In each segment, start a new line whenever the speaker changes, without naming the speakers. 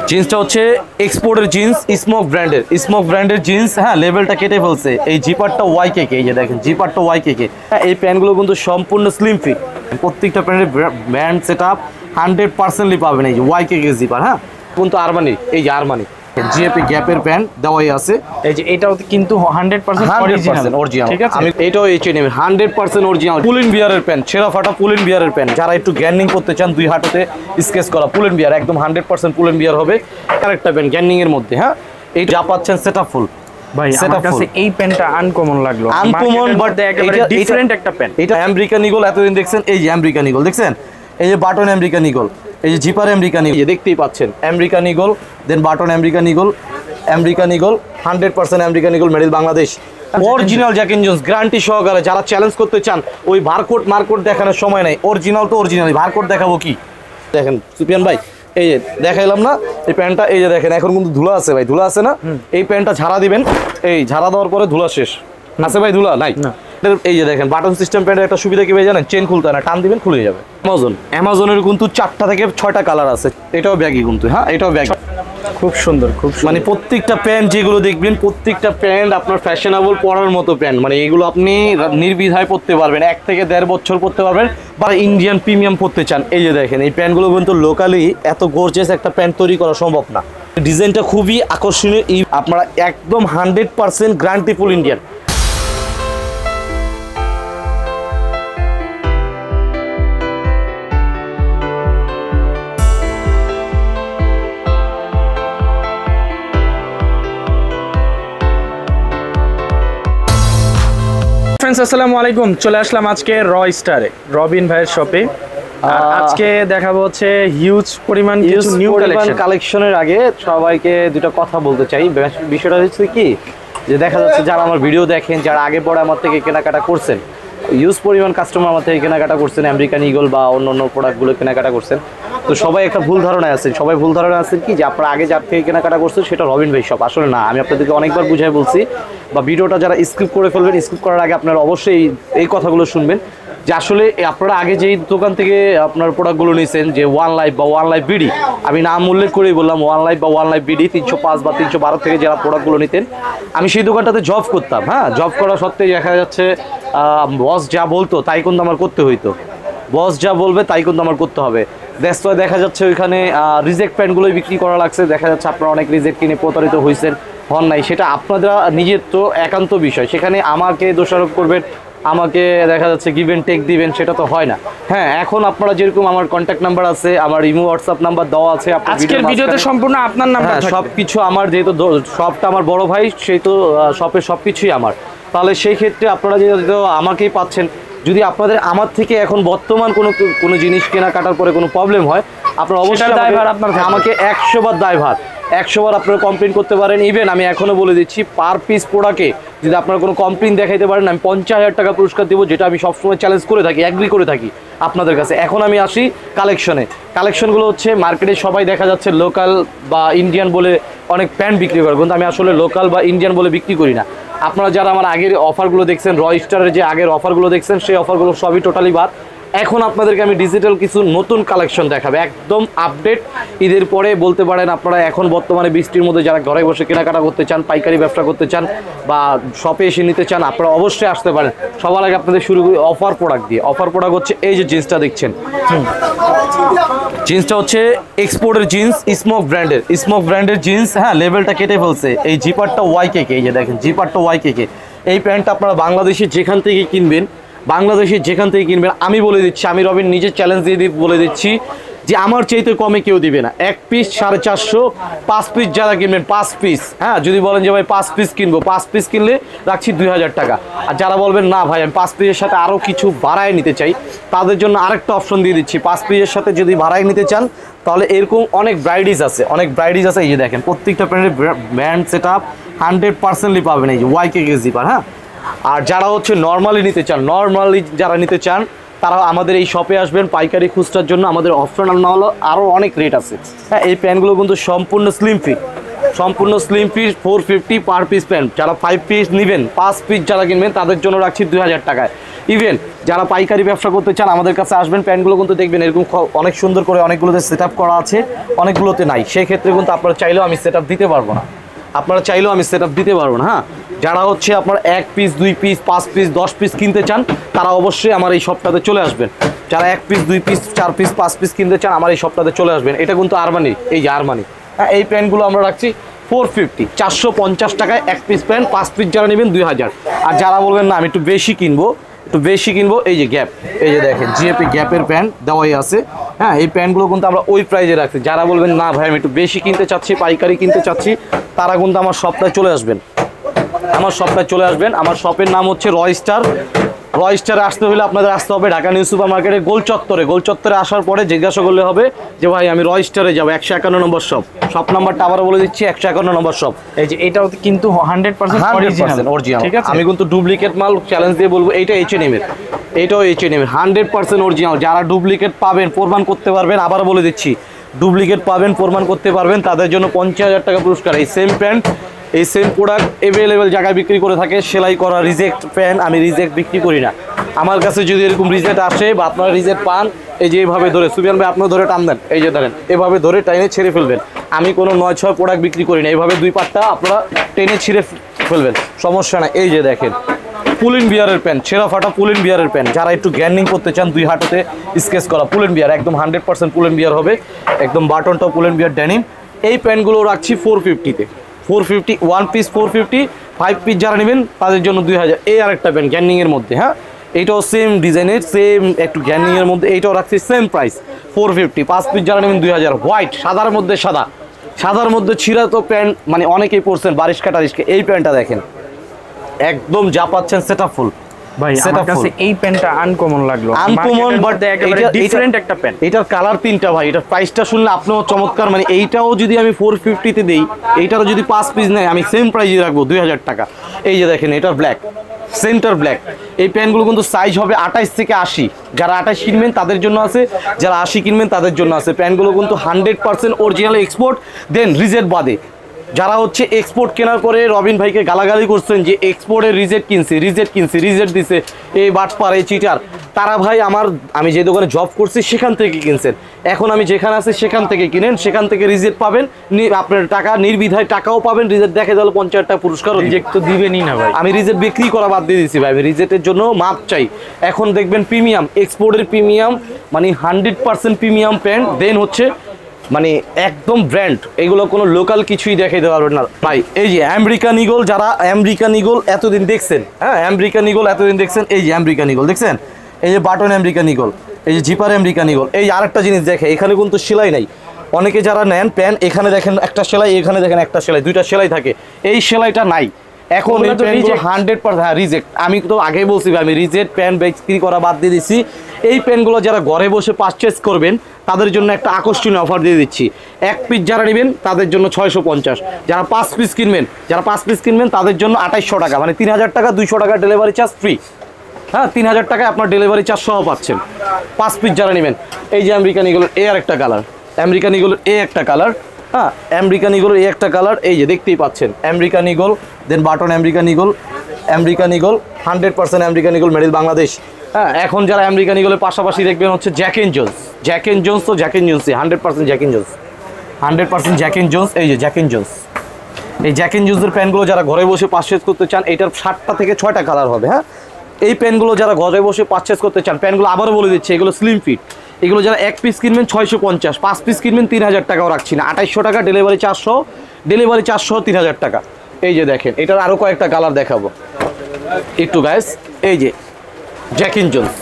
জিন্সটা হচ্ছে এক্সপোর্টের জিন্স, স্মোক ব্র্যান্ডের জিন্স। হ্যাঁ, লেভেলটা কেটে ফেলছে। এই জিপারটা ওয়াইকেকে, এই যে দেখেন জিপারটা ওয়াইকেকে। হ্যাঁ, এই প্যান্টগুলো কিন্তু সম্পূর্ণ স্লিম ফিট। প্রত্যেকটা প্যান্টের ব্র্যান্ড সেট আপ 100% পাবেন। এই যে ওয়াইকেকে জিপার। হ্যাঁ, কিন্তু আরমানি, এই যে আরমানি জিএপি গ্যাপের প্যান্ট দেওয়াই আছে।
এই যে এটাও কিন্তু 100%
অরিজিনাল।
ঠিক আছে,
আমি এটাও H&M 100% অরিজিনাল পুলিন বিয়ারের প্যান্ট, ছেঁড়া ফাটা পুলিন বিয়ারের প্যান্ট। যারা একটু গ্যান্ডিং করতে চান, দুই হাঁটুতে স্কেচ করা পুলিন বিয়ার, একদম 100% পুলিন বিয়ার হবে। আরেকটা প্যান্ট গ্যান্ডিং এর মধ্যে। হ্যাঁ, এই যা পাচ্ছেন সেটআপ ফুল।
ভাই আমার কাছে এই প্যান্টটা আনকমন লাগলো,
আনকমন বাট
একেবারে ডিফারেন্ট একটা প্যান্ট।
এটা আমেরিকান ইগল এতদিন দেখছেন, এই যে আমেরিকান ইগল দেখছেন, এই যে বাটন আমেরিকান ইগল, এই যে জিপার আমেরিকান ইগল, দেখতেই পাচ্ছেন American eagle, then button American eagle, 100% American eagle made in Bangladesh. Original Jack and Jones guarantee সহকারে। যারা চ্যালেঞ্জ করতে চান, ওই বারকোড মারকোড দেখানোর সময় নাই, অরিজিনাল তো অরিজিনাল, বারকোড দেখাবো কি? দেখেন সুপিয়ান ভাই, এই যে দেখাইলাম না এই প্যান্টটা, এই যে দেখেন এখন কিন্তু ধুলা আছে ভাই, ধুলা আছে না? এই প্যান্টটা ঝাড়া দিবেন, এই ঝাড়া দেওয়ার পরে ধুলা শেষ আছে ভাই, ধুলা নাই। এই যে দেখেন বাটন সিস্টেম প্যান্টের একটা সুবিধা কি ভাই জানেন? চেন খুলতে না, টান দিবেন খুলে যাবে। অ্যামাজনের কিন্তু 4টা থেকে 6টা কালার আছে। এটাও ব্যাগই কিন্তু। হ্যাঁ, এটাও ব্যাগ,
খুব সুন্দর, খুব
মানে প্রত্যেকটা প্যান্ট যেগুলো দেখবেন, প্রত্যেকটা প্যান্ট আপনার ফ্যাশনেবল পরার মতো প্যান্ট। মানে এগুলো আপনি নির্দ্বিধায় পরতে পারবেন, 1 থেকে 1.5 বছর পরতে পারবেন। বা ইন্ডিয়ান প্রিমিয়াম পরতে চান, এই যে দেখেন এই প্যান্টগুলো কিন্তু লোকালি এত গর্জিয়াস একটা প্যান্ট তৈরি করা সম্ভব না। ডিজাইনটা খুবই আকর্ষণীয়। আপনারা একদম 100% গ্যারান্টি ফুল ইন্ডিয়ান।
আসসালামু আলাইকুম, চলে আসলাম আজকে র স্টারে, রবিন ভাইয়ের শপে। আজকে দেখাবো হচ্ছে হিউজ পরিমাণ কিছু নিউ
কালেকশনের আগে সবাইকে দুটো কথা বলতে চাই। বিষয়টা হচ্ছে কি, যে দেখা যাচ্ছে যারা আমার ভিডিও দেখেন, যারা আগে পরে আমার থেকে কেনাকাটা করছেন, হিউজ পরিমাণ কাস্টমার আমার থেকে কেনাকাটা করছেন, আমেরিকান ইগল বা অন্য প্রোডাক্টগুলো কেনাকাটা করছেন। তো সবাই একটা ভুল ধারণায় আছেন, কি যে আপনারা আগে যার থেকে কেনাকাটা করছেন সেটা রবিন ভাই শপ। আসলে না, আমি আপনাদেরকে অনেকবার বুঝাই বলছি, বা ভিডিওটা যারা স্কিপ করে ফেলবেন, স্কিপ করার আগে আপনারা অবশ্যই এই কথাগুলো শুনবেন যে আসলে আপনারা আগে যেই দোকান থেকে আপনার প্রোডাক্টগুলো নিয়েছেন, যে ওয়ান লাইফ বা ওয়ান লাইফ বিডি, আমি নাম উল্লেখ করেই বললাম ওয়ান লাইফ বা ওয়ান লাইফ বিডি 305 বা 312 থেকে যারা প্রোডাক্টগুলো নিতেন, আমি সেই দোকানটাতে জব করতাম। হ্যাঁ, জব করা সত্ত্বেও দেখা যাচ্ছে বস যা বলতো তাই কিন্তু আমার করতে হইতো, বস যা বলবে তাই কিন্তু আমার করতে হবে। দেখা যাচ্ছে ওইখানে রিজেক্ট প্যান্টগুলোই বিক্রি করা লাগছে। দেখা যাচ্ছে আপনারা অনেক রিজেক্ট কিনে প্রতারিত হয়েছেন, হন নাই, সেটা আপনারা নিজের তো একান্ত বিষয়। সেখানে আমাকে দোষারোপ করবেন, আমাকে দেখা যাচ্ছে গিভ এন্ড টেক দিবেন, সেটা তো হয় না। হ্যাঁ, এখন আপনারা যেরকম আমার কন্ট্যাক্ট নাম্বার আছে, আমার ইমো হোয়াটসঅ্যাপ নাম্বার দেওয়া আছে,
আজকের ভিডিওতে সম্পূর্ণ আপনার নাম্বার থাকবে,
সবকিছু আমার, যেহেতু শপটা আমার বড় ভাই, সেই তো শপের সবকিছুই আমার। তাহলে সেই ক্ষেত্রে আপনারা যেহেতু আমাকেই পাচ্ছেন, যদি আপনাদের আমার থেকে এখন বর্তমান কোনো জিনিস কেনাকাটার পরে কোনো প্রবলেম হয়, আপনারা অবশ্যই আমাকে 100 বার দায়ভার, 100 বার আপনারা কমপ্লেন করতে পারেন। ইভেন আমি এখনও বলে দিচ্ছি, পার পিস প্রোডাক্টে যদি আপনারা কোনো কমপ্লেন দেখাইতে পারেন, আমি 50,000 টাকা পুরস্কার দেবো, যেটা আমি সবসময় চ্যালেঞ্জ করে থাকি, অ্যাগ্রি করে থাকি আপনাদের কাছে। এখন আমি আসি কালেকশনগুলো হচ্ছে মার্কেটে সবাই দেখা যাচ্ছে লোকাল বা ইন্ডিয়ান বলে অনেক প্যান্ট বিক্রি করে, কিন্তু আমি আসলে লোকাল বা ইন্ডিয়ান বলে বিক্রি করি না। আপনারা যারা আমার আগের অফারগুলো দেখছেন, র স্টারের যে আগের অফারগুলো দেখছেন, সেই অফারগুলো সবই টোটালি বাদ। এখন আপনাদেরকে আমি ডিজিটাল কিছু নতুন কালেকশন দেখাবো, একদম আপডেট। ঈদের পরে বলতে পারেন আপনারা এখন বর্তমানে বৃষ্টির মধ্যে যারা ঘরে বসে কেনাকাটা করতে চান, পাইকারি ব্যবসা করতে চান বা শপে এসে নিতে চান, আপনারা অবশ্যই আসতে পারেন। সবার আগে আপনাদের শুরু করি অফার প্রোডাক্ট দিয়ে। অফার প্রোডাক্ট হচ্ছে এই যে জিন্সটা দেখছেন, জিন্সটা হচ্ছে এক্সপোর্টের জিন্স, স্মোক ব্র্যান্ডের জিন্স। হ্যাঁ, লেভেলটা কেটে ফেলছে। এই জিপারটা ওয়াইকেকে, এই যে দেখেন জিপারটা ওয়াইকেকে। এই প্যান্টটা আপনারা বাংলাদেশে যেখান থেকে কিনবেন, আমি বলে দিচ্ছি, আমি রবিন নিজে চ্যালেঞ্জ দিয়ে বলে দিচ্ছি যে আমার চাইতে কমে কেউ দিবে না। 1 পিস 450, 5 পিস যারা কিনবেন 5 পিস। হ্যাঁ, যদি বলেন যে ভাই 5 পিস কিনবো, 5 পিস কিনলে রাখছি 2000 টাকা। আর যারা বলবেন না ভাই আমি 5 পিসের সাথে আরও কিছু বাড়ায় নিতে চাই, তাদের জন্য আরেকটা অপশন দিয়ে দিচ্ছি। 5 পিসের সাথে যদি বাড়ায় নিতে চান, তাহলে এরকম অনেক ব্রাইডিস আছে। এই যে দেখেন প্রত্যেকটা প্যান্টের ব্র্যান্ড সেট আপ 100% পাবেন, এই যে ওয়াইকেকে জিপার। হ্যাঁ, আর যারা হচ্ছে নর্মালি নিতে চান, তারা আমাদের এই শপে আসবেন পাইকারি খুচরার জন্য। আমাদের অপশনাল না হলো আরও অনেক রেট আছে। হ্যাঁ, এই প্যান্টগুলো কিন্তু সম্পূর্ণ স্লিম ফিট, সম্পূর্ণ slim piece 450 per piece pant. যারা 5 পিস নেবেন, 5 পিস যারা কিনবেন তাদের জন্য রাখছি 2000 টাকায়। ইভেন যারা পাইকারি ব্যবসা করতে চান আমাদের কাছে আসবেন। প্যান্টগুলো কিন্তু দেখবেন এরকম অনেক সুন্দর করে অনেকগুলোতে সেট আপ করা আছে, অনেকগুলোতে নাই। সেই ক্ষেত্রে কিন্তু আপনারা চাইলেও আমি সেট আপ দিতে পারবো না, হ্যাঁ। যারা হচ্ছে আপনার 1 পিস 2 পিস 5 পিস 10 পিস কিনতে চান তারা অবশ্যই আমার এই শপটাতে চলে আসবেন। যারা 1 পিস 2 পিস 4 পিস 5 পিস কিনতে চান আমার এই শপটাতে চলে আসবেন। এটা কিন্তু আরমানি, এই যে আরমানি, হ্যাঁ। এই প্যান্টগুলো আমরা রাখছি 450, 450 টাকায় 1 পিস প্যান্ট। 5 পিস যারা নেবেন 2000। আর যারা বলবেন না আমি একটু বেশি কিনবো, এই যে গ্যাপ, এই যে দেখেন জিএপি গ্যাপের প্যান্ট দেওয়াই আছে, হ্যাঁ। এই প্যান্টগুলো কিন্তু আমরা ওই প্রাইজে রাখছি। যারা বলবেন না ভাই আমি একটু বেশি কিনতে চাচ্ছি, পাইকারি কিনতে চাচ্ছি, তারা কিন্তু আমার শপটায় চলে আসবেন। আমার শপের নাম হচ্ছে রয়স্টারে আসতে হলে আপনাদের আসতে হবে ঢাকা নিউ সুপার মার্কেটের গোল চত্বরে আসার পরে জিজ্ঞাসা করলে হবে যে ভাই আমি রয়স্টারে যাবো, 151 নম্বর শপ নাম্বারটা আবারও বলে দিচ্ছি, 151 নম্বর শপ।
এই যে এটাও কিন্তু 100% অরিজিনাল, ঠিক আছে।
আমি কিন্তু ডুপ্লিকেট মাল চ্যালেঞ্জ দিয়ে বলবো, এইটা H&M এর, এটাও H&M এর 100% অরিজিনাল। যারা ডুপ্লিকেট পাবেন প্রমাণ করতে পারবেন, আবারও বলে দিচ্ছি ডুপ্লিকেট পাবেন প্রমাণ করতে পারবেন, তাদের জন্য 50,000 টাকা পুরস্কার। এই সেম প্যান্ট, এই সেম প্রোডাক্ট অ্যাভেলেবেল জায়গায় বিক্রি করে থাকে, সেলাই করা রিজেক্ট প্যান্ট। আমি রিজেক্ট বিক্রি করি না। আমার কাছে যদি এরকম রিজেক্ট আসে বা আপনারা রিজেক্ট পান, এই যে এইভাবে ধরে সুবিয়ান ভাই আপনারা ধরে টান দেন, এই যে ধরেন এভাবে ধরে টাইনে ছেড়ে ফেলবেন। আমি কোনো 9-6 প্রোডাক্ট বিক্রি করি না, এইভাবে 2 পাটটা আপনারা টেনে ছিঁড়ে ফেলবেন, সমস্যা না। এই যে দেখেন পুলিন বিয়ারের প্যান্ট, ছেঁড়া ফাটা পুলিন বিয়ারের প্যান্ট। যারা একটু গ্যান্ডিং করতে চান 2 হাঁটুতে স্কেচ করা পুলিন বিয়ার, একদম 100% পুলিন বিয়ার হবে, একদম বাটনটাও পুলিন বিয়ার ড্যানিম। এই প্যান্টগুলো রাখছি 450-তে, 450 1 পিস 450, 5 পিস যারা নেবেন তাদের জন্য 2000। এই আরেকটা প্যান্ট গ্যান্ডিংয়ের মধ্যে, হ্যাঁ, এইটাও সেম ডিজাইনের, সেম একটু গ্যান্ডিংয়ের মধ্যে, এইটাও রাখছি সেম প্রাইস 450, 5 পিস যারা নেবেন 2000। হোয়াইট, সাদার মধ্যে ছিঁড়া তো প্যান্ট মানে অনেকেই পরছেন বারিশ কাটা। এই প্যান্টটা দেখেন একদম যা পাচ্ছেন সেটআপ ফুল
ভাই। আমার কাছে এই প্যান্টটা আনকমন লাগলো,
আনকমন বাট
একেবারে ডিফারেন্ট একটা প্যান্ট।
এটার কালার 3টা ভাই, এটার প্রাইসটা শুনলে আপনিও চমৎকার। মানে এইটাও যদি আমি 450-তে দেই, এইটারও যদি 5 পিস নেয় আমি সেম প্রাইসে রাখবো 2000 টাকা। এই যে দেখেন এটার ব্ল্যাক, সেন্টার ব্ল্যাক। এই প্যান্টগুলো কিন্তু সাইজ হবে 28 থেকে 80। যারা 28 কিনবেন তাদের জন্য আছে, যারা 80 কিনবেন তাদের জন্য আছে। প্যান্টগুলো কিন্তু 100% অরিজিনাল এক্সপোর্ট, দেন রিজেক্ট বাদে। যারা হচ্ছে এক্সপোর্ট কেনার পরে রবিন ভাইকে গালাগালি করছেন যে এক্সপোর্টের রিজেক্ট দিছে, এই বাটপার, এই চিটার, তারা ভাই আমি যে দোকানে জব করছি সেখান থেকে কিনছেন। এখন আমি যেখানে আছি সেখান থেকে কিনেন, সেখান থেকে রিজেক্ট পাবেন, আপনার টাকা নির্বিধায় টাকাও পাবেন। রিজেক্ট দেখে গেল 50 টাকা পুরস্কার।
রিজেক্ট তো দিবেনই না ভাই,
আমি রিজেক্ট বিক্রি করা বাদ দিয়ে দিচ্ছি ভাই, আমি রিজেক্টের জন্য মাপ চাই। এখন দেখবেন প্রিমিয়াম, এক্সপোর্টের প্রিমিয়াম, মানে 100% প্রিমিয়াম প্যান্ট, দেন হচ্ছে মানে একদম ব্র্যান্ড। এগুলো কোনো লোকাল কিছুই দেখাইতে পারবেন না ভাই। এই যে আমেরিকান ইগল, যারা আমেরিকান ইগল এতদিন দেখছেন, হ্যাঁ, আমেরিকান ইগল এতদিন দেখছেন, এই যে আমেরিকান ইগল দেখছেন, এই যে বাটন আমেরিকান ইগল, এই যে জিপার আমেরিকান ইগল। এই আরেকটা জিনিস দেখে, এখানে কিন্তু সেলাই নাই। অনেকে যারা নেন প্যান্ট, এখানে দেখেন একটা সেলাই, এখানে দেখেন একটা সেলাই, 2টা সেলাই থাকে, এই সেলাইটা নাই। এখন এই প্যান্টগুলো 100% হ্যাঁ রিজেক্ট। আমি তো আগেই বলছি আমি রিজেক্ট প্যান্ট বিক্রি করা বাদ দিয়ে দিচ্ছি। এই প্যান্টগুলো যারা ঘরে বসে পারচেস করবেন তাদের জন্য একটা আকর্ষণীয় অফার দিয়ে দিচ্ছি। 1 পিস যারা নেবেন তাদের জন্য 650, যারা 5 পিস কিনবেন তাদের জন্য 2800 টাকা, মানে 3000 টাকা, 200 টাকা ডেলিভারি চার্জ ফ্রি, হ্যাঁ। 3000 টাকায় আপনার ডেলিভারি চার্জ সহ পাচ্ছেন 5 পিস যারা নেবেন। এই যে আমেরিকান ইগলের এই আরেকটা কালার, আমেরিকান ইগলের এই একটা কালার, হ্যাঁ, আমেরিকান ইগলের এই একটা কালার, এই যে দেখতেই পাচ্ছেন American eagle, then button American eagle, 100% American eagle made in Bangladesh, হ্যাঁ। এখন যারা আমেরিকান ইগলের পাশাপাশি দেখবেন হচ্ছে জ্যাক এন্ড জোন্স, তো জ্যাক এন্ড জোন্সই 100% জ্যাক এন্ড জোন্স, এই যে জ্যাক এন্ড জোন্স। এই জ্যাক এন্ড জোন্সের প্যান্টগুলো যারা ঘরে বসে পারচেজ করতে চান, এটার 7টা থেকে 6টা কালার হবে, হ্যাঁ। এই প্যান্টগুলো যারা ঘরে বসে পারচেজ করতে চান, প্যান্টগুলো আবারও বলে দিচ্ছে এগুলো স্লিম ফিট। এগুলো যারা 1 পিস কিনবেন 650, 5 পিস কিনবেন 3000 টাকাও রাখছি না, 2800 টাকা ডেলিভারি 400 3000 টাকা। এই যে দেখেন এটার আরও কয়েকটা কালার দেখাবো একটু গাইস। এই যে জ্যাক এন্ড জোন্স,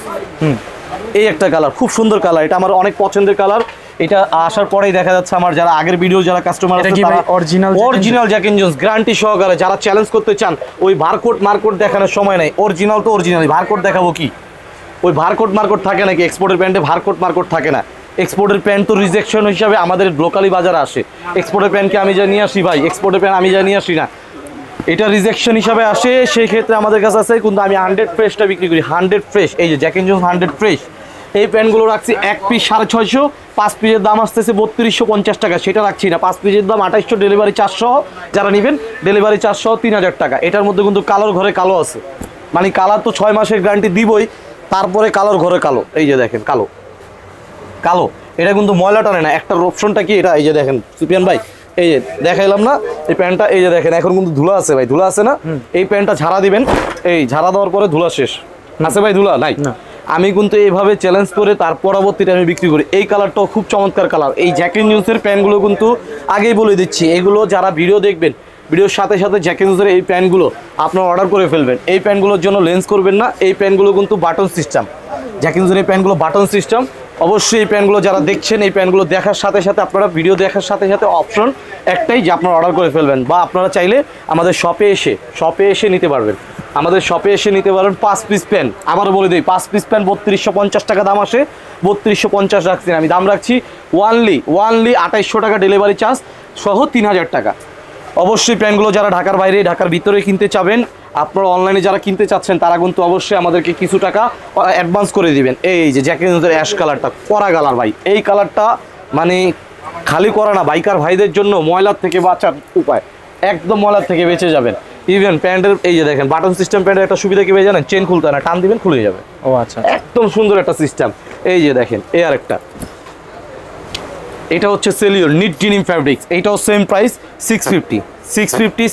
এই একটা কালার, খুব সুন্দর কালার, এটা আমার অনেক পছন্দের কালার। এটা আসার পরেই দেখা যাচ্ছে আমার যারা আগের ভিডিও যারা কাস্টমার আছে তারা original Jack and Jones guarantee সহকারে। যারা চ্যালেঞ্জ করতে চান, ওই মার্কোট দেখানোর সময় নাই, অরিজিনাল তো অরিজিনাল, ভারকোড দেখাবো কি? ওই মার্কোট থাকে নাকি? এক্সপোর্টের প্যান্টে মার্কোট থাকে না। এক্সপোর্টের প্যান্ট তো রিজেকশন হিসাবে আমাদের লোকালি বাজারে আসে। এক্সপোর্টের প্যান্টকে আমি যা নিয়ে আসি ভাই, এক্সপোর্টের প্যান্ট আমি যা নিয়ে আসি না, এটা রিজেকশন হিসাবে আসে। সেই ক্ষেত্রে আমাদের কাছে আছে, কিন্তু আমি 100 ফ্রেশটা বিক্রি করি, 100 ফ্রেশ। এই যে জ্যাক এন্ড জোন্স 100 ফ্রেশ, এই প্যান্টগুলো রাখছি এক পিস 650, 5 পিসের দাম আসতেছে 3250 টাকা, সেটা রাখছি না। 5 পিসের দাম 2800, ডেলিভারি 400, যারা নেবেন ডেলিভারি 400, 3000 টাকা। এটার মধ্যে কিন্তু কালোর ঘরে কালো আছে, মানে কালার তো 6 মাসের গ্যারান্টি দিবই, তারপরে কালোর ঘরে কালো। এই যে দেখেন কালো কালো, এটা কিন্তু ময়লা টানে না। একটা অপশনটা কি এটা, এই যে দেখেন সুপিয়ান ভাই, এই যে দেখাইলাম না এই প্যান্টটা, এই যে দেখেন এখন কিন্তু ধুলা আছে ভাই, ধুলা আছে না? এই প্যান্টটা ঝাড়া দিবেন, এই ঝাড়া দেওয়ার পরে ধুলা শেষ আছে ভাই, ধুলা নাই। আমি কিন্তু এইভাবে চ্যালেঞ্জ করে তার পরবর্তীতে আমি বিক্রি করি। এই কালারটাও খুব চমৎকার কালার। এই জ্যাকি নিউজের প্যান্টগুলো কিন্তু আগেই বলে দিচ্ছি, এগুলো যারা ভিডিও দেখবেন, ভিডিওর সাথে সাথে জ্যাকি নিউজের এই প্যান্টগুলো আপনারা অর্ডার করে ফেলবেন। এই প্যান্টগুলোর জন্য লেন্স করবেন না, এই প্যান্টগুলো কিন্তু বাটন সিস্টেম। জ্যাকি নিউজের এই প্যান্টগুলো বাটন সিস্টেম। অবশ্যই এই প্যান্টগুলো যারা দেখছেন, এই প্যান্টগুলো দেখার সাথে সাথে আপনারা ভিডিও দেখার সাথে সাথে অপশন একটাই যে আপনারা অর্ডার করে ফেলবেন, বা আপনারা চাইলে আমাদের শপে এসে নিতে পারবেন। আমাদের শপে এসে নিতে পারেন 5 পিস প্যান্ট। আবারও বলে দিই, 5 পিস প্যান্ট 3250 টাকা দাম আসে, 3250 রাখছি না, আমি দাম রাখছি ওয়ানলি 2800 টাকা ডেলিভারি চার্জ সহ 3000 টাকা। অবশ্যই প্যান্টগুলো যারা ঢাকার বাইরে, ঢাকার ভিতরে কিনতে চাবেন, আপনারা অনলাইনে যারা কিনতে চাচ্ছেন, তারা কিন্তু অবশ্যই আমাদেরকে কিছু টাকা অ্যাডভান্স করে দিবেন। এই যে জ্যাকেট অ্যাশ কালারটা, কড়া কালার ভাই, এই কালারটা মানে খালি করা না, বাইকার ভাইদের জন্য ময়লার থেকে বাঁচার উপায়, একদম ময়লার থেকে বেঁচে যাবেন। ইভেন প্যান্টের এই যে দেখেন বাটন সিস্টেম প্যান্টের একটা সুবিধা কি ভাই জানেন? চেন খুলতে না, টান দিবেন খুলে যাবে।
ও আচ্ছা,
একদম সুন্দর একটা সিস্টেম। এই যে দেখেন এই আরেকটা, এটা হচ্ছে সেলিওর নিট ডিনিম ফ্যাব্রিক্স, এইটাও সেম প্রাইস 650, 650,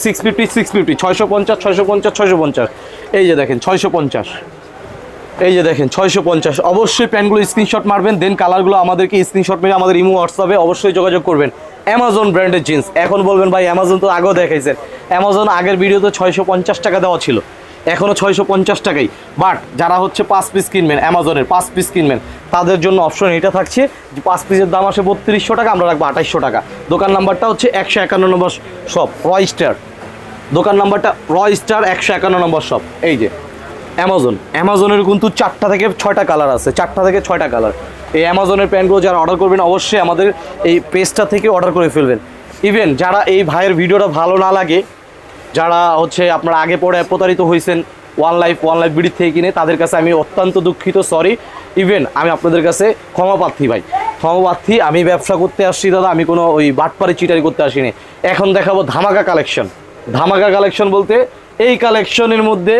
650। এই যে দেখেন 650, এই যে দেখেন 650। অবশ্যই প্যান্টগুলো স্ক্রিনশট মারবেন, দেন কালারগুলো আমাদেরকে স্ক্রিনশট মেরে আমাদের ইমো হোয়াটসঅ্যাপে অবশ্যই যোগাযোগ করবেন। অ্যামাজন ব্র্যান্ডের জিন্স, এখন বলবেন ভাই অ্যামাজন তো আগেও দেখাইছেন, অ্যামাজন আগের ভিডিওতে 650 টাকা দেওয়া ছিল, এখনও 650 টাকাই। বাট যারা হচ্ছে 5 পিস কিনবেন, অ্যামাজনের 5 পিস কিনবেন, তাদের জন্য অপশন এটা থাকছে যে 5 পিসের দাম আসে 3200 টাকা, আমরা রাখবো 2800 টাকা। দোকান নাম্বারটা হচ্ছে 151 নম্বর শপ রয় স্টার, দোকান নাম্বারটা রয় স্টার 151 নম্বর শপ। এই যে অ্যামাজনের কিন্তু 4টা থেকে 6টা কালার আছে, 4টা থেকে 6টা কালার। এই অ্যামাজনের প্যান্টগুলো যারা অর্ডার করবেন অবশ্যই আমাদের এই পেজটা থেকে অর্ডার করে ফেলবেন। ইভেন যারা এই ভাইয়ের ভিডিওটা ভালো না লাগে, যারা হচ্ছে আপনারা আগে পরে প্রতারিত হয়েছেন ওয়ান লাইফ বিডির থেকে কিনে, তাদের কাছে আমি অত্যন্ত দুঃখিত, সরি। ইভেন আমি আপনাদের কাছে ক্ষমাপ্রার্থী ভাই, ক্ষমাপ্রার্থী। আমি ব্যবসা করতে আসছি দাদা, আমি কোনো ওই বাটপারি চিটারি করতে আসিনি। এখন দেখাবো ধামাকা কালেকশন। ধামাকা কালেকশন বলতে এই কালেকশনের মধ্যে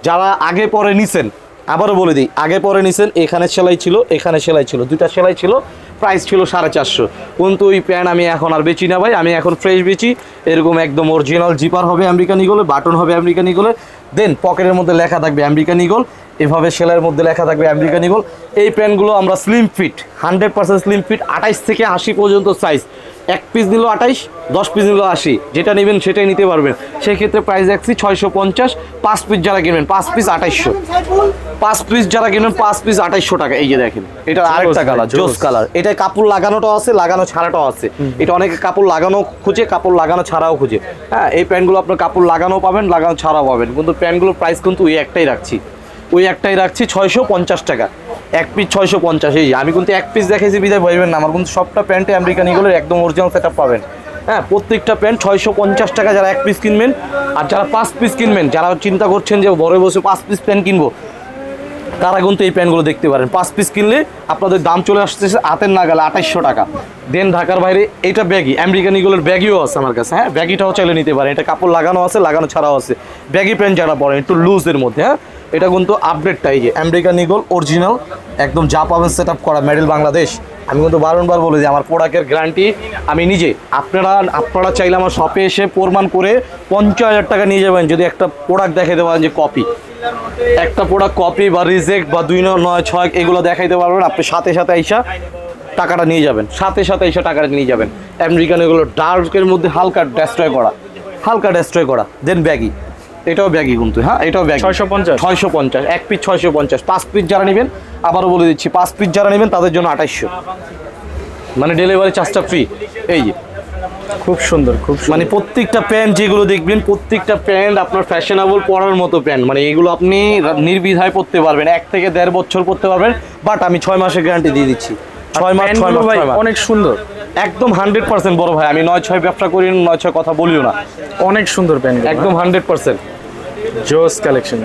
যারা আগে পরে নিছেন, আবারও বলে দিই, আগে পরে নিছেন, এখানে সেলাই ছিল, এখানে সেলাই ছিল, 2টা সেলাই ছিল, প্রাইস ছিল 450। কিন্তু ওই প্যান্ট আমি এখন আর বেচি না ভাই, আমি এখন ফ্রেশ বেচি। এরকম একদম অরিজিনাল জিপার হবে আমেরিকান ইগলে, বাটন হবে আমেরিকান ইগলে, দেন পকেটের মধ্যে লেখা থাকবে আমেরিকান ইগল, এভাবে সেলাইয়ের মধ্যে লেখা থাকবে আমেরিকান ইগল। এই প্যান্টগুলো আমরা স্লিম ফিট, 100% স্লিম ফিট, 28 থেকে 80 পর্যন্ত সাইজ। 1 পিস নিল 28, 10 পিস নিল 80, যেটা নেবেন সেটাই নিতে পারবেন। সেক্ষেত্রে প্রাইস রাখছি 650। 5 পিস যারা কিনবেন 5 পিস 2800, 5 পিস যারা কিনবেন 5 পিস 2800 টাকা। এই যে দেখেন এটা আরেকটা কালার, জোস কালার। এটা কাপড় লাগানোটাও আছে, লাগানো ছাড়াটাও আছে। এটা অনেকে কাপড় লাগানো খুঁজে, কাপড় লাগানো ছাড়াও খুঁজে। হ্যাঁ, এই প্যান্টগুলো আপনার কাপড় লাগানো পাবেন, লাগানো ছাড়াও পাবেন। কিন্তু প্যান্টগুলোর প্রাইস কিন্তু ওই একটাই রাখছি 650 টাকা। 1 পিস 650। এই আমি কিন্তু 1 পিস দেখেছি বিদায় বলবেন না, আমার কিন্তু সবটা প্যান্টে আমেরিকান ইগলের একদম অরিজিনাল সেটআপ পাবেন। হ্যাঁ, প্রত্যেকটা প্যান্ট 650 টাকা যারা 1 পিস কিনবেন। আর যারা 5 পিস কিনবেন, যারা চিন্তা করছেন যে ঘরে বসে 5 পিস প্যান্ট কিনবো, তারা কিন্তু এই প্যান্টগুলো দেখতে পারেন। 5 পিস কিনলে আপনাদের দাম চলে আসতেছে হাতের নাগালে 2800 টাকা। দেন ঢাকার বাইরে এটা ব্যাগি, আমেরিকান ইগলের ব্যাগিও আছে আমার কাছে। হ্যাঁ, ব্যাগিটাও চাইলে নিতে পারেন, এটা কাপড় লাগানো আছে, লাগানো ছাড়াও আছে। ব্যাগি প্যান্ট যারা পরেন একটু লুজের মধ্যে, হ্যাঁ, এটা কিন্তু আপডেটটা। এই যে আমেরিকান ইগল অরিজিনাল একদম যা পাবেন সেট আপ করা, মেডেল বাংলাদেশ। আমি কিন্তু বারংবার বলে দিই, আমার প্রোডাক্টের গ্যারান্টি আমি নিজে। আপনারা চাইলে আমার শপে এসে প্রমাণ করে 50,000 টাকা নিয়ে যাবেন যদি একটা প্রোডাক্ট দেখাতে পারেন যে কপি, একটা প্রোডাক্ট কপি বা রিজেক্ট বা 296 এগুলো দেখাইতে পারবেন। আপনি সাথে সাথে আইসা টাকাটা নিয়ে যাবেন, সাথে সাথে আইসা টাকাটা নিয়ে যাবেন। আমেরিকান এগুলো ডার্কের মধ্যে হালকা ডেস্ট্রয় করা। দেন ব্যাগি, এটাও ব্যাগি কিন্তু। হ্যাঁ, এটাও ব্যাগি 650। 1 পিস 650। 5 পিস যারা নেবেন, আবারও বলে দিচ্ছি, 5 পিস যারা নেবেন তাদের জন্য 2800, মানে ডেলিভারি চার্জটা ফ্রি। এই যে
খুব সুন্দর,
মানে প্রত্যেকটা প্যান্ট যেগুলো দেখবেন, প্রত্যেকটা প্যান্ট আপনার ফ্যাশনেবল পরার মতো প্যান্ট। মানে এগুলো আপনি নির্দ্বিধায় পরতে পারবেন, 1 থেকে 1.5 বছর পরতে পারবেন। বাট আমি 6 মাসের গ্যারান্টি দিয়ে দিচ্ছি। 6 মাস
অনেক সুন্দর,
একদম 100% বড় ভাই। আমি 9-6 ব্যবসা করি না, 9-6 কথা বলিও না।
অনেক সুন্দর প্যান্ট,
একদম 100%।
জোস কালেকশন।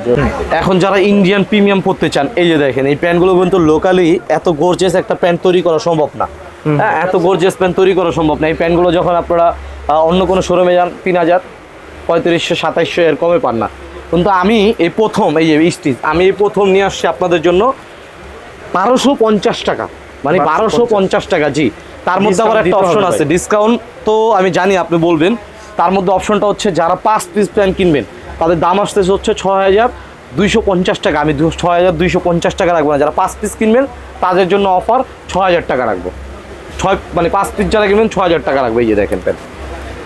এখন যারা ইন্ডিয়ান প্রিমিয়াম পড়তে চান, এই যে দেখেন এই প্যান্টগুলো কিন্তু লোকালি এত গর্জিয়াস একটা প্যান্ট তৈরি করা সম্ভব না। হ্যাঁ, এত গর্জিয়াস প্যান্ট তৈরি করা সম্ভব না। এই প্যান্টগুলো যখন আপনারা অন্য কোনো শোরুমে যান 3000, 3500, 2700 এর কমে পান না। কিন্তু আমি এই প্রথম, এই যে স্টিচ, আমি এই প্রথম নিয়ে আসছি আপনাদের জন্য 1250 টাকা, মানে 1250 টাকা। জি, তার মধ্যে আবার একটা অপশন আছে ডিসকাউন্ট, তো আমি জানি আপনি বলবেন। তার মধ্যে অপশনটা হচ্ছে যারা 5 পিস প্যান্ট কিনবেন তাদের দাম আসতেছে হচ্ছে 6250 টাকা। আমি 6250 টাকা রাখবো না, যারা 5 পিস কিনবেন তাদের জন্য অফার 6000 টাকা রাখবো। 5 পিস যারা কিনবেন 6000 টাকা রাখবো। এই যে দেখেন প্যান্ট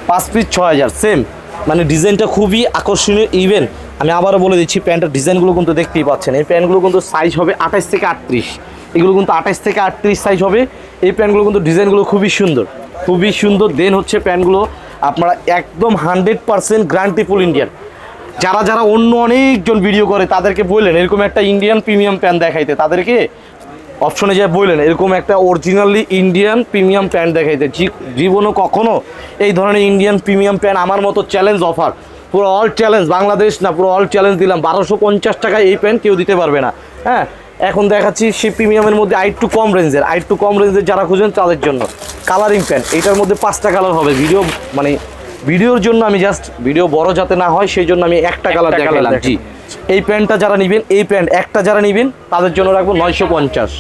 5 পিস 6000, সেম, মানে ডিজাইনটা খুবই আকর্ষণীয়। ইভেন আমি আবারও বলে দিচ্ছি, প্যান্টের ডিজাইনগুলো কিন্তু দেখতেই পাচ্ছেন। এই প্যান্টগুলো কিন্তু সাইজ হবে 28 থেকে 38, এগুলো কিন্তু 28 থেকে 38 সাইজ হবে। এই প্যান্টগুলো কিন্তু ডিজাইনগুলো খুবই সুন্দর, খুবই সুন্দর। দেন হচ্ছে প্যান্টগুলো আপনারা একদম 100% গ্যারান্টিফুল ইন্ডিয়ান। যারা যারা অন্য অনেকজন ভিডিও করে তাদেরকে বললেন এরকম একটা ইন্ডিয়ান প্রিমিয়াম প্যান্ট দেখাইতে, তাদেরকে অপশনে যা বললেন এরকম একটা অরিজিনালি ইন্ডিয়ান প্রিমিয়াম প্যান্ট দেখাইতে, জীবনও কখনো এই ধরনের ইন্ডিয়ান প্রিমিয়াম প্যান্ট আমার মতো চ্যালেঞ্জ অফার, পুরো অল চ্যালেঞ্জ, বাংলাদেশ না পুরো অল চ্যালেঞ্জ দিলাম। 1250 টাকায় এই প্যান্ট কেউ দিতে পারবে না। হ্যাঁ, এখন দেখাচ্ছি সেই প্রিমিয়ামের মধ্যে আরেকটু কম রেঞ্জের যারা খুঁজেন তাদের জন্য কালারিং প্যান্ট। এইটার মধ্যে 5টা কালার হবে। ভিডিওর জন্য আমি জাস্ট ভিডিও বড় যাতে না হয় সেই জন্য আমি একটা কালার দেখালাম। জি, এই প্যান্টটা যারা নেবেন, এই প্যান্ট একটা যারা নেবেন তাদের জন্য রাখবো 950,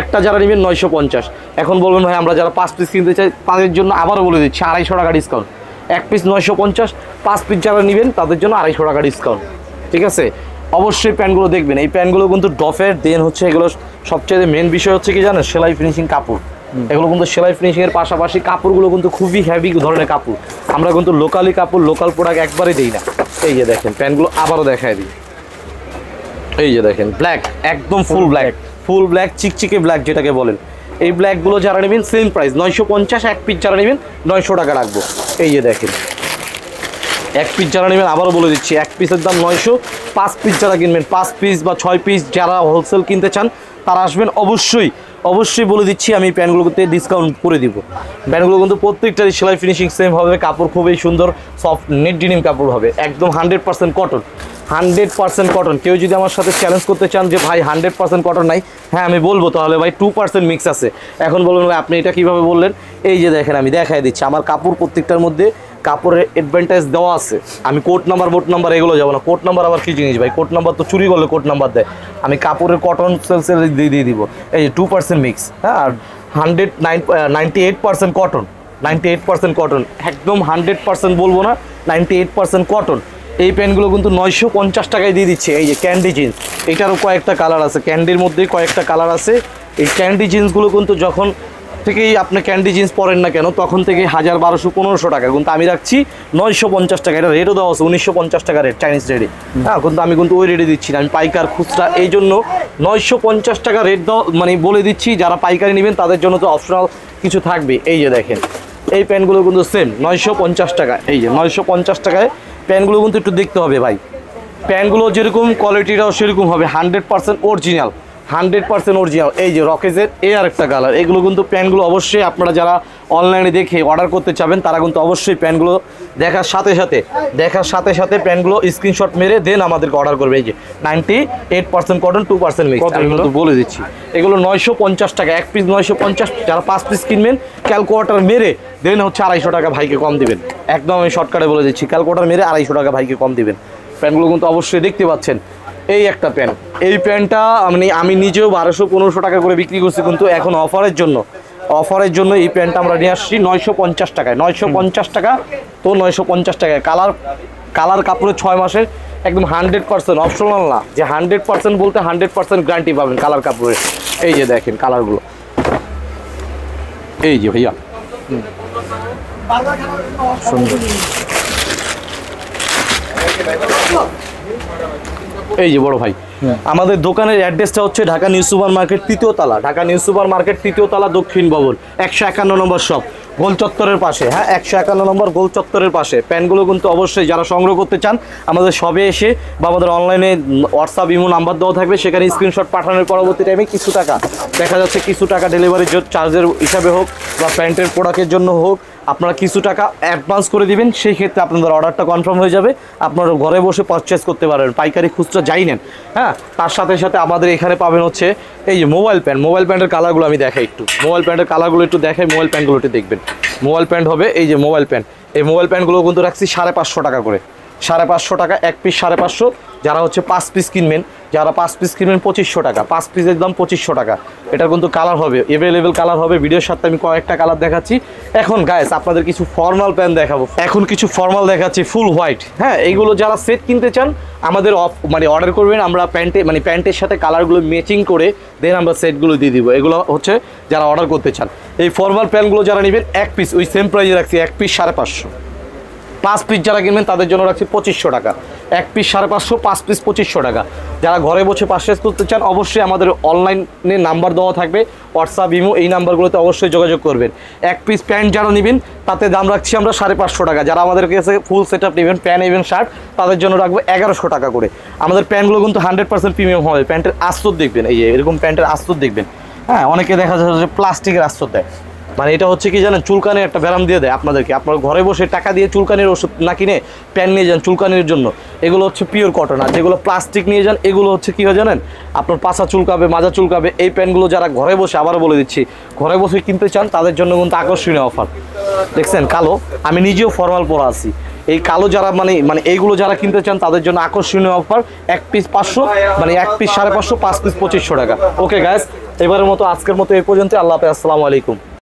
একটা যারা নেবেন 950। এখন বলবেন ভাই আমরা যারা 5 পিস কিনতে চাই তাদের জন্য আবারও বলে দিচ্ছি 250 টাকা ডিসকাউন্ট। 1 পিস 950, 5 পিস যারা নেবেন তাদের জন্য 250 টাকা ডিসকাউন্ট। ঠিক আছে, অবশ্যই প্যান্টগুলো দেখবেন। এই প্যান্টগুলো কিন্তু ডফের। দেন হচ্ছে এগুলো সবচেয়ে মেন বিষয় হচ্ছে কি জানেন, সেলাই ফিনিশিং কাপড়। এগুলো কিন্তু সেলাই ফিনিশিংয়ের পাশাপাশি কাপড়গুলো কিন্তু খুবই হেভি ধরনের কাপড়। আমরা কিন্তু লোকালি কাপড়, লোকাল প্রোডাক্ট একবারে দিই না। এই যে দেখেন প্যান্টগুলো আবারও দেখায় দিই। এই যে দেখেন ব্ল্যাক, একদম ফুল ব্ল্যাক চিকচিকে ব্ল্যাক যেটাকে বলেন। এই ব্ল্যাকগুলো যারা নেবেন সেম প্রাইস 950, 1 পিস যারা নেবেন 900 টাকা রাখবো। এই যে দেখেন 1 পিস যারা নেবেন, আবারও বলে দিচ্ছি 1 পিসের দাম 900। 5 পিস যারা কিনবেন, 5 পিস বা 6 পিস যারা হোলসেল কিনতে চান তারা আসবেন। অবশ্যই বলে দিচ্ছি আমি প্যান্টগুলোতে ডিসকাউন্ট করে দিব। প্যান্টগুলো কিন্তু প্রত্যেকটারই সেলাই ফিনিশিং সেম হবে, কাপড় খুবই সুন্দর, সফট নেট ডিনিম কাপড় হবে, একদম 100% কটন, 100% কটন। কেউ যদি আমার সাথে চ্যালেঞ্জ করতে চান যে ভাই 100% কটন নাই, হ্যাঁ আমি বলবো তাহলে ভাই 2% মিক্স আছে। এখন বলুন ভাই আপনি এটা কীভাবে বললেন? এই যে দেখেন আমি দেখাই দিচ্ছি, আমার কাপড় প্রত্যেকটার মধ্যে কাপড়ের অ্যাডভান্টেজ দেওয়া আছে। আমি কোড নাম্বার বোট নাম্বার এগুলো যাবো না। কোড নাম্বার আবার কী জিনিস ভাই? কোড নাম্বার তো চুরি করলে কোড নাম্বার দেয়। আমি কাপড়ের কটন সেলসেল দিয়ে দিব। এই যে 2% মিক্স, হ্যাঁ, আর 98% কটন, 98% কটন, একদম 100% বলবো না, 98% কটন। এই প্যান্টগুলো কিন্তু 950 টাকায় দিয়ে দিচ্ছে। এই যে ক্যান্ডি জিন্স, এটারও কয়েকটা কালার আছে, ক্যান্ডির মধ্যেই কয়েকটা কালার আছে। এই ক্যান্ডি জিন্সগুলো কিন্তু যখন থেকেই আপনি ক্যান্ডি জিন্স পরেন না কেন তখন থেকে 1000, 1200, 1500 টাকা, কিন্তু আমি রাখছি 950 টাকা। এটা রেটও দেওয়া আছে 1950 টাকা রেট, চাইনিজ রেটে। হ্যাঁ, কিন্তু আমি কিন্তু ওই রেটে দিচ্ছি না, আমি পাইকার খুচরা, এই জন্য 950 টাকা রেট দাও মানে বলে দিচ্ছি। যারা পাইকারি নেবেন তাদের জন্য তো অপশনাল কিছু থাকবে। এই যে দেখেন এই প্যান্টগুলো কিন্তু সেম 950 টাকা। এই যে 950 টাকায় প্যান্টগুলো কিন্তু একটু দেখতে হবে ভাই, প্যান্টগুলো যেরকম কোয়ালিটিটাও সেরকম হবে, 100% অরিজিনাল, 100% অরিজিনাল। এই যে রকেজের এই আর একটা কালার। এগুলো কিন্তু প্যান্টগুলো অবশ্যই আপনারা যারা অনলাইনে দেখে অর্ডার করতে চাবেন তারা কিন্তু অবশ্যই প্যান্টগুলো দেখার সাথে সাথে প্যান্টগুলো স্ক্রিনশট মেরে দেন আমাদেরকে অর্ডার করবে। এই যে 98% কটন, 2% মিক্স, আমি কিন্তু বলে দিচ্ছি। এগুলো 950 টাকা, 1 পিস 950। যারা 5 পিস কিনবেন ক্যালকুলেটার মেরে দেন হচ্ছে 250 টাকা ভাইকে কম দিবেন। একদম আমি শর্টকাটে বলে দিচ্ছি, ক্যালকুলেটার মেরে 250 টাকা ভাইকে কম দিবেন। প্যান্টগুলো কিন্তু অবশ্যই দেখতে পাচ্ছেন। এই একটা প্যান্ট, এই প্যান্টটা আমি নিজেও 1200-1500 টাকা করে বিক্রি করছি, কিন্তু এখন অফারের জন্য এই প্যান্টটা আমরা নিয়ে আসছি 950 টাকায়। 950 টাকা তো 950 টাকায়। কালার কাপড়ের 6 মাসের একদম 100% অপশনাল না, যে 100% বলতে 100% গ্যারান্টি পাবেন কালার কাপড়ের। এই যে দেখেন কালারগুলো, এই যে ভাইয়া সুন্দর। এই যে বড় ভাই, আমাদের দোকানের অ্যাড্রেসটা হচ্ছে ঢাকা নিউ সুপার মার্কেট 3য় তলা, ঢাকা নিউ সুপার মার্কেট 3য় তলা, দক্ষিণ ভবন, 151 নম্বর শপ, গোল চত্বরের পাশে। হ্যাঁ, 151 নম্বর গোল চত্বরের পাশে। প্যান্টগুলো কিন্তু অবশ্যই যারা সংগ্রহ করতে চান আমাদের শপে এসে বা আমাদের অনলাইনে হোয়াটসঅ্যাপ ইমো নাম্বার দেওয়া থাকবে, সেখানে স্ক্রিনশট পাঠানোর পরবর্তী টাইমে কিছু টাকা দেখা যাচ্ছে, কিছু টাকা ডেলিভারি চার্জের হিসাবে হোক বা প্যান্টের প্রোডাক্টের জন্য হোক আপনারা কিছু টাকা অ্যাডভান্স করে দিবেন, সেই ক্ষেত্রে আপনাদের অর্ডারটা কনফার্ম হয়ে যাবে, আপনারা ঘরে বসে পারচেস করতে পারবেন, পাইকারি খুচরা যাই নেন। হ্যাঁ, তার সাথে সাথে আমাদের এখানে পাবেন হচ্ছে এই যে মোবাইল প্যান্টের কালারগুলো আমি দেখাই একটু, মোবাইল প্যান্টের কালারগুলো একটু দেখাই, মোবাইল প্যান্টগুলো একটু দেখবেন। মোবাইল প্যান্ট হবে এই যে মোবাইল প্যান্ট, এই মোবাইল প্যান্টগুলো কিন্তু রাখছি 550 টাকা করে, 550 টাকা এক পিস 550। যারা হচ্ছে 5 পিস কিনবেন, যারা 5 পিস কিনবেন 2500 টাকা, 5 পিসের দাম 2500 টাকা। এটা কিন্তু কালার হবে, এভেলেবেল কালার হবে, ভিডিওর সাথে আমি কয়েকটা কালার দেখাচ্ছি। এখন গাইস আপনাদের কিছু ফর্মাল প্যান্ট দেখাবো, এখন কিছু ফর্মাল দেখাচ্ছি ফুল হোয়াইট। হ্যাঁ, এইগুলো যারা সেট কিনতে চান আমাদের অর্ডার করবেন, আমরা প্যান্টের সাথে কালারগুলো ম্যাচিং করে দেন আমরা সেটগুলো দিয়ে দিব। এগুলো হচ্ছে যারা অর্ডার করতে চান। এই ফর্মাল প্যান্টগুলো যারা নেবেন এক পিস ওই সেম প্রাইসে রাখছি, এক পিস 550। 5 পিস যারা কিনবেন তাদের জন্য রাখছি 2500 টাকা, এক পিস 550, 5 পিস 2500 টাকা। যারা ঘরে বসে পারচেজ করতে চান অবশ্যই আমাদের অনলাইনে নাম্বার দেওয়া থাকবে, হোয়াটসঅ্যাপ, ইমো, এই নাম্বারগুলোতে অবশ্যই যোগাযোগ করবেন। এক পিস প্যান্ট যারা নেবেন তাতে দাম রাখছি আমরা 550 টাকা। যারা আমাদের কাছে ফুল সেট আপ নেবেন প্যান্ট এবং শার্ট তাদের জন্য রাখবো 1100 টাকা করে। আমাদের প্যান্টগুলো কিন্তু 100% প্রিমিয়াম হবে। প্যান্টের আস্তর দেখবেন, এই এরকম প্যান্টের আস্তর দেখবেন। হ্যাঁ, অনেকে দেখা যাচ্ছে যে প্লাস্টিকের আস্তর দেয়, মানে এটা হচ্ছে কি জানেন, চুলকানির একটা ব্যারাম দিয়ে দেয় আপনাদেরকে। আপনার ঘরে বসে টাকা দিয়ে চুলকানির ওষুধ না কিনে প্যান নিয়ে যান চুলকানির জন্য, এগুলো হচ্ছে পিওর কটন। আর যেগুলো প্লাস্টিক নিয়ে যান এগুলো হচ্ছে কী হয় জানেন, আপনার পাছা চুলকাবে, মাজা চুলকাবে। এই প্যান্টগুলো যারা ঘরে বসে, আবারও বলে দিচ্ছি, ঘরে বসে কিনতে চান তাদের জন্য কিন্তু আকর্ষণীয় অফার। দেখছেন কালো, আমি নিজেও ফর্মাল পরা আছি। এই কালো যারা মানে এইগুলো যারা কিনতে চান তাদের জন্য আকর্ষণীয় অফার, এক পিস 500, মানে এক পিস 550, 5 পিস 2500 টাকা। ওকে গাইস, এবারের মতো আজকের মতো এই পর্যন্ত। আল্লাহ হাফেজ, আসসালামু আলাইকুম।